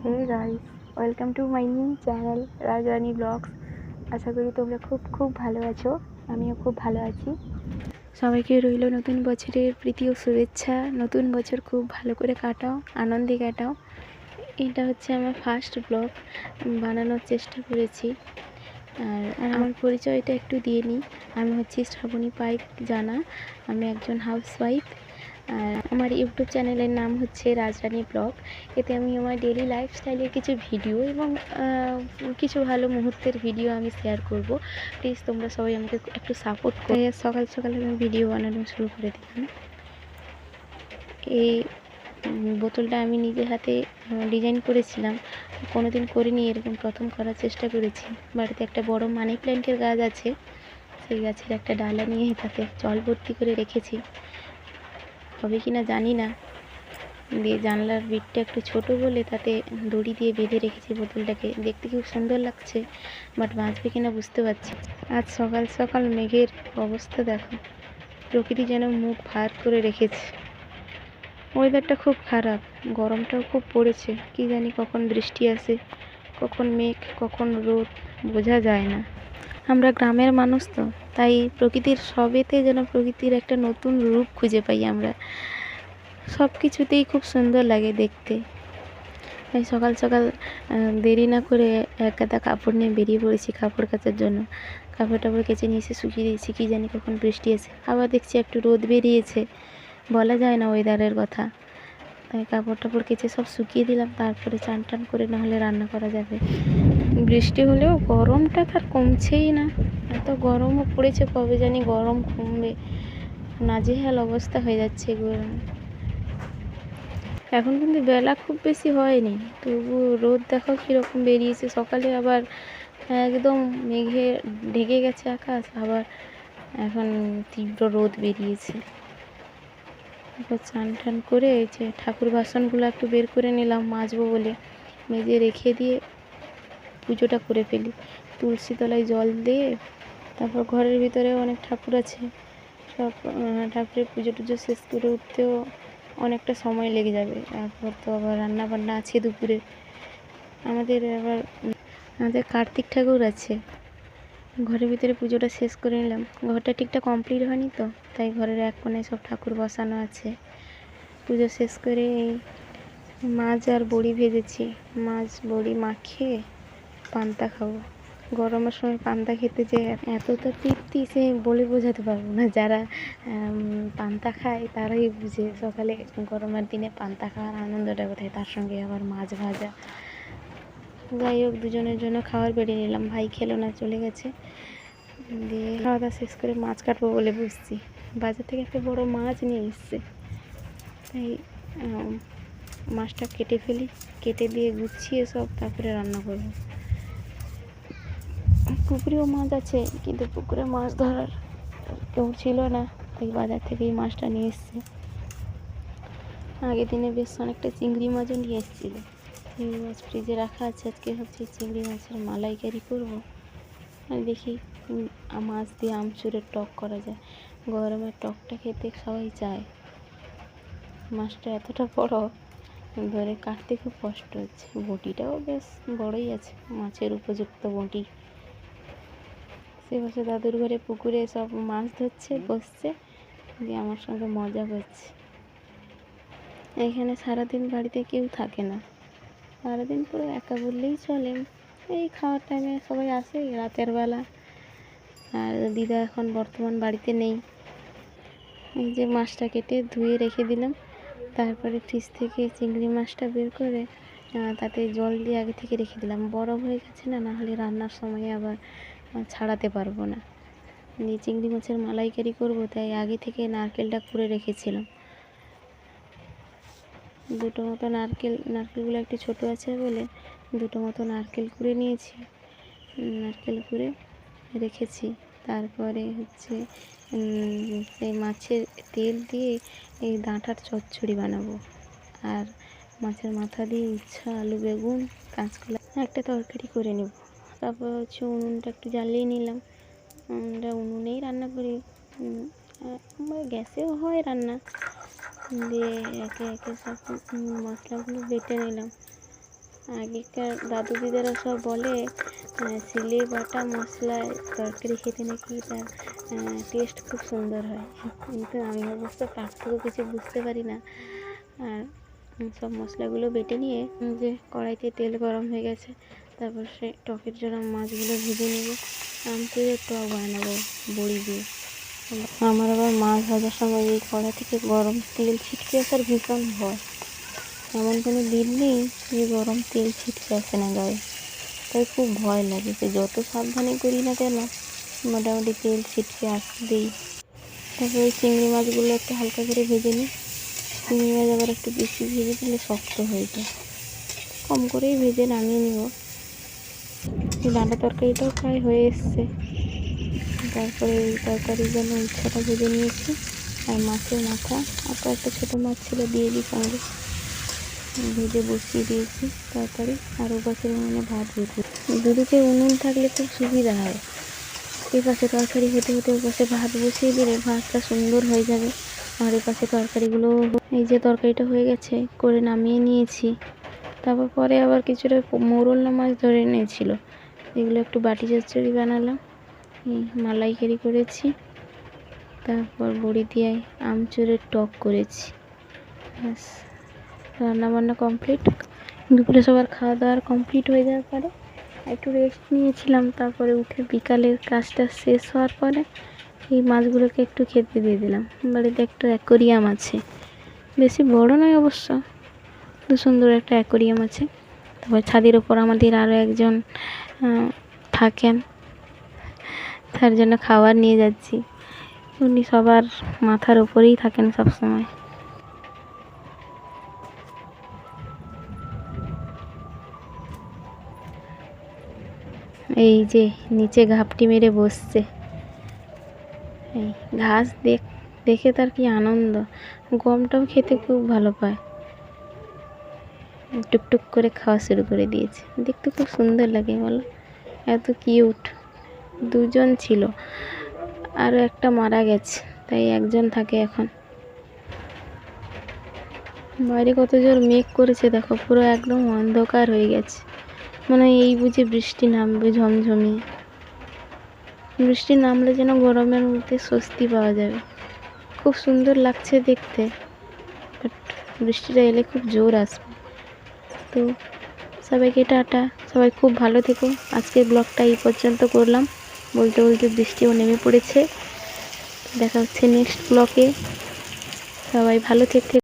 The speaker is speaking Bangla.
Hey guys, welcome to my new channel Rajrani blogs. আশা করি তোমরা খুব খুব ভালো আছো। আমিও খুব ভালো আছি। সবাইকে রইল নতুন বছরের প্রীতি ও শুভেচ্ছা। নতুন বছর খুব ভালো করে কাটাও, আনন্দে কাটাও। এটা হচ্ছে আমার ফার্স্ট ব্লগ বানানোর চেষ্টা করেছি। আর আমার পরিচয়টা একটু দিয়ে নিই। আমি হচ্ছি শ্রাবণী পাইক জানা। আমি একজন হাউসওয়াইফ। আর আমার ইউটিউব চ্যানেলের নাম হচ্ছে রাজরানী ব্লগ। এতে আমি আমার ডেলি লাইফস্টাইলের কিছু ভিডিও এবং কিছু ভালো মুহূর্তের ভিডিও আমি শেয়ার করব। প্লিজ তোমরা সবাই আমাকে একটু সাপোর্ট করে। সকাল সকাল আমি ভিডিও বানানো শুরু করে দিলাম। এই বোতলটা আমি নিজে হাতে ডিজাইন করেছিলাম, কোনোদিন করিনি, এরকম প্রথম করার চেষ্টা করেছি। বাড়িতে একটা বড় মানি প্ল্যান্টের গাছ আছে, সেই গাছের একটা ডালা নিয়ে তাতে জল ভর্তি করে রেখেছি। হবে কি না জানি না। দিয়ে জানলার বিটটা একটু ছোট বলে তাতে দড়ি দিয়ে বেঁধে রেখেছি বোতলটাকে। দেখতে খুব সুন্দর লাগছে, বাট বাঁচবে কিনা বুঝতে পারছি। আজ সকাল সকাল মেঘের অবস্থা দেখো, প্রকৃতি যেন মুখ ভার করে রেখেছে। ওয়েদারটা খুব খারাপ, গরমটাও খুব পড়েছে। কি জানি কখন বৃষ্টি আসে, কখন মেঘ, কখন রোদ, বোঝা যায় না। আমরা গ্রামের মানুষ তো, তাই প্রকৃতির সবেতে যেন প্রকৃতির একটা নতুন রূপ খুঁজে পাই আমরা। সব কিছুতেই খুব সুন্দর লাগে দেখতে। তাই সকাল সকাল দেরি না করে এক গাদা কাপড় নিয়ে বেরিয়ে পড়েছি কাপড় কাচার জন্য। কাপড় টাপড় কেচে নিয়ে এসে শুকিয়ে দিয়েছি। কী জানি কখন বৃষ্টি এসে, আবার দেখছি একটু রোদ বেরিয়েছে। বলা যায় না ওয়েদারের কথা। তাই কাপড় টাপড় কেচে সব শুকিয়ে দিলাম, তারপরে চান টান করে নাহলে রান্না করা যাবে। বৃষ্টি হলেও গরমটা তার কমছেই না। এত গরমও পড়েছে, কবে জানি গরম কমবে। নাজেহাল অবস্থা হয়ে যাচ্ছে গরম। এখন কিন্তু বেলা খুব বেশি হয়নি, তবু রোদ দেখো কীরকম বেরিয়েছে। সকালে আবার একদম মেঘে ঢেকে গেছে আকাশ, আবার এখন তীব্র রোদ বেরিয়েছে। এবার চান টান করে এই যে ঠাকুর বাসনগুলো একটু বের করে নিলাম মাজবো বলে, মেজে রেখে দিয়ে পুজোটা করে ফেলি। তুলসী তলায় জল দিয়ে তারপর ঘরের ভিতরে অনেক ঠাকুর আছে, সব ঠাকুরের পুজো টুজো শেষ করে উঠতেও অনেকটা সময় লেগে যাবে। তারপর তো আবার রান্না বান্না আছে দুপুরে। আমাদের কার্তিক ঠাকুর আছে। ঘরের ভিতরে পুজোটা শেষ করে নিলাম। ঘরটা ঠিকঠাক কমপ্লিট হয়নি তো, তাই ঘরের এক কোণায় সব ঠাকুর বসানো আছে। পুজো শেষ করে এই মাছ আর বড়ি ভেজেছি। মাছ বড়ি মাখিয়ে পান্তা খাবো। গরমের সময় পান্তা খেতে যে এতটা তৃপ্তি সে বলে বোঝাতে পারবো না। যারা পান্তা খায় তারাই বুঝে সকালে গরমের দিনে পান্তা খাওয়ার আনন্দটা কোথায়, তার সঙ্গে আবার মাছ ভাজা। যাই হোক, দুজনের জন্য খাবার বেড়ে নিলাম। ভাই খেলো না, চলে গেছে। দিয়ে খাওয়া দাওয়া শেষ করে মাছ কাটবো বলে বসছি। বাজার থেকে একটা বড় মাছ নিয়ে এসছে, তাই মাছটা কেটে ফেলি। কেটে দিয়ে গুছিয়ে সব তারপরে রান্না করবো। পুকুরেও মাছ আছে, কিন্তু পুকুরে মাছ ধরার কেউ ছিল না, তাই বাজার থেকে এই মাছটা নিয়ে এসছে। আগের দিনে বেশ অনেকটা চিংড়ি মাছও নিয়ে এসেছিলো। চিংড়ি মাছ ফ্রিজে রাখা আছে। আজকে ভাবছি চিংড়ি মাছের মালাইকারি করবো। আর দেখি মাছ দিয়ে আমচুরের টক করা যায়। গরমের টকটা খেতে সবাই চায়। মাছটা এতটা বড়, ধরে কাটতে খুব কষ্ট হচ্ছে। বটিটাও বেশ বড়ই আছে, মাছের উপযুক্ত বটি। সে বসে দাদুর ঘরে পুকুরে সব মাছ ধরছে, বসছে, দিয়ে আমার সঙ্গে মজা করছে। এখানে সারাদিন বাড়িতে কেউ থাকে না, সারাদিন পুরো একা বললেই চলে। এই খাওয়ার টাইমে সবাই আসে রাতের বেলা। আর দিদা এখন বর্তমান বাড়িতে নেই। এই যে মাছটা কেটে ধুয়ে রেখে দিলাম। তারপরে ফ্রিজ থেকে চিংড়ি মাছটা বের করে তাতে জল দিয়ে আগে থেকে রেখে দিলাম। বরফ হয়ে গেছে না, নাহলে রান্নার সময় আবার ছাড়াতে পারবো না। দিয়ে চিংড়ি মাছের মালাইকারি করবো, তাই আগে থেকে নারকেলটা কুড়ে রেখেছিলাম। দুটো মতো নারকেলগুলো একটু ছোটো আছে বলে দুটো মতো নারকেল কুড়ে নিয়েছি। নারকেল কুড়ে রেখেছি। তারপরে হচ্ছে সেই মাছের তেল দিয়ে এই ডাঁটার চচ্চড়ি বানাবো। আর মাছের মাথা দিয়ে উচ্ছে, আলু, বেগুন, কাঁচকলা একটা তরকারি করে নেব। তারপর হচ্ছে উনুনটা একটু জ্বালিয়ে নিলাম। আমরা উনুনেই রান্না করি, আমার গ্যাসেও হয় রান্না। দিয়ে একে একে সব মশলাগুলো বেটে নিলাম। আগেকার দাদু দিদারা সব বলে শিলে বাটা মশলায় তরকারি খেতে নাকি তার টেস্ট খুব সুন্দর হয়, কিন্তু আমি অবশ্য পার্থক্য কিছু বুঝতে পারি না। আর সব মশলাগুলো বেটে নিয়ে যে কড়াইতে তেল গরম হয়ে গেছে, তারপর সে টকের জন্য মাছগুলো ভেজে নেব। আমচুরের টক বানাবো বড়ি দিয়ে। আমার আবার মাছ ভাজার সময় এই কড়া থেকে গরম তেল ছিটকে আসার ভীষণ ভয়। এমন কোনো দিন নেই যে গরম তেল ছিটকে আসে না গায়ে, তাই খুব ভয় লাগে। সে যত সাবধানে করি না কেন মোটামুটি তেল ছিটকে আসবেই। তারপরে চিংড়ি মাছগুলো একটু হালকা করে ভেজে নিই। চিংড়ি মাছ আবার একটু বেশি ভেজে দিলে শক্ত হয়ে যায়, কম করেই ভেজে নামিয়ে নিব। ডাঁটা তরকারিটাও প্রায় হয়ে এসছে। তারপরে এই তরকারির জন্য উচ্ছেটা ভেজে নিয়েছি, আর মাছের মাথা আর কয়েকটা ছোটো মাছ ছিল দিয়ে দিই সঙ্গে, ভেজে বসিয়ে দিয়েছি তরকারি। আর ও পাশের উনুনে ভাত বসিয়ে, দুদিকে উনুন থাকলে খুব সুবিধা হয়। এই পাশে তরকারি হতে হতে ও পাশে ভাত বসিয়ে দিলে ভাতটা সুন্দর হয়ে যাবে। আর এই পাশে তরকারিগুলো, এই যে তরকারিটা হয়ে গেছে করে নামিয়ে নিয়েছি। তারপর পরে আবার কিছুটা মৌরলা মাছ ধরে নিয়েছিল, এগুলো একটু বাটি চচ্চড়ি বানালাম, মালাইকারি করেছি। তারপর বড়ি দিয়ে আমচুরের টক করেছি। ব্যাস, রান্নাবান্না কমপ্লিট। দুপুরে সবার খাওয়া দাওয়ার কমপ্লিট হয়ে যাওয়ার পরে একটু রেস্ট নিয়েছিলাম। তারপরে উঠে বিকালের কাজটা শেষ হওয়ার পরে এই মাছগুলোকে একটু খেতে দিয়ে দিলাম। বাড়িতে একটা অ্যাকোরিয়াম আছে, বেশি বড় নয় অবশ্য, খুব সুন্দর একটা অ্যাকোরিয়াম আছে। তারপর ছাদের ওপর আমাদের আরও একজন থাকেন, তার জন্য খাবার নিয়ে যাচ্ছি। উনি সবার মাথার ওপরেই থাকেন সব সময়। এই যে নিচে ঘাপটি মেরে বসছে, এই ঘাস দেখে তার কি আনন্দ। গমটাও খেতে খুব ভালো পায়, টুকটুক করে খাওয়া শুরু করে দিয়েছে। দেখতে খুব সুন্দর লাগে বলো, এত কিউট। দুজন ছিল, আরও একটা মারা গেছে, তাই একজন থাকে এখন। বাইরে কত জোর মেঘ করেছে দেখো, পুরো একদম অন্ধকার হয়ে গেছে। মনে হয় এই বুঝে বৃষ্টি নামবে ঝমঝমিয়ে। বৃষ্টি নামলে যেন গরমের মধ্যে স্বস্তি পাওয়া যাবে, খুব সুন্দর লাগছে দেখতে। বাট বৃষ্টিটা এলে খুব জোর আসবে। তো সবাইকে টাটা, সবাই খুব ভালো থেকো। আজকের ব্লগটা এই পর্যন্ত করলাম, বলতে বলতে বৃষ্টিও নেমে পড়েছে। দেখা হচ্ছে নেক্সট ব্লগে। সবাই ভালো থেকে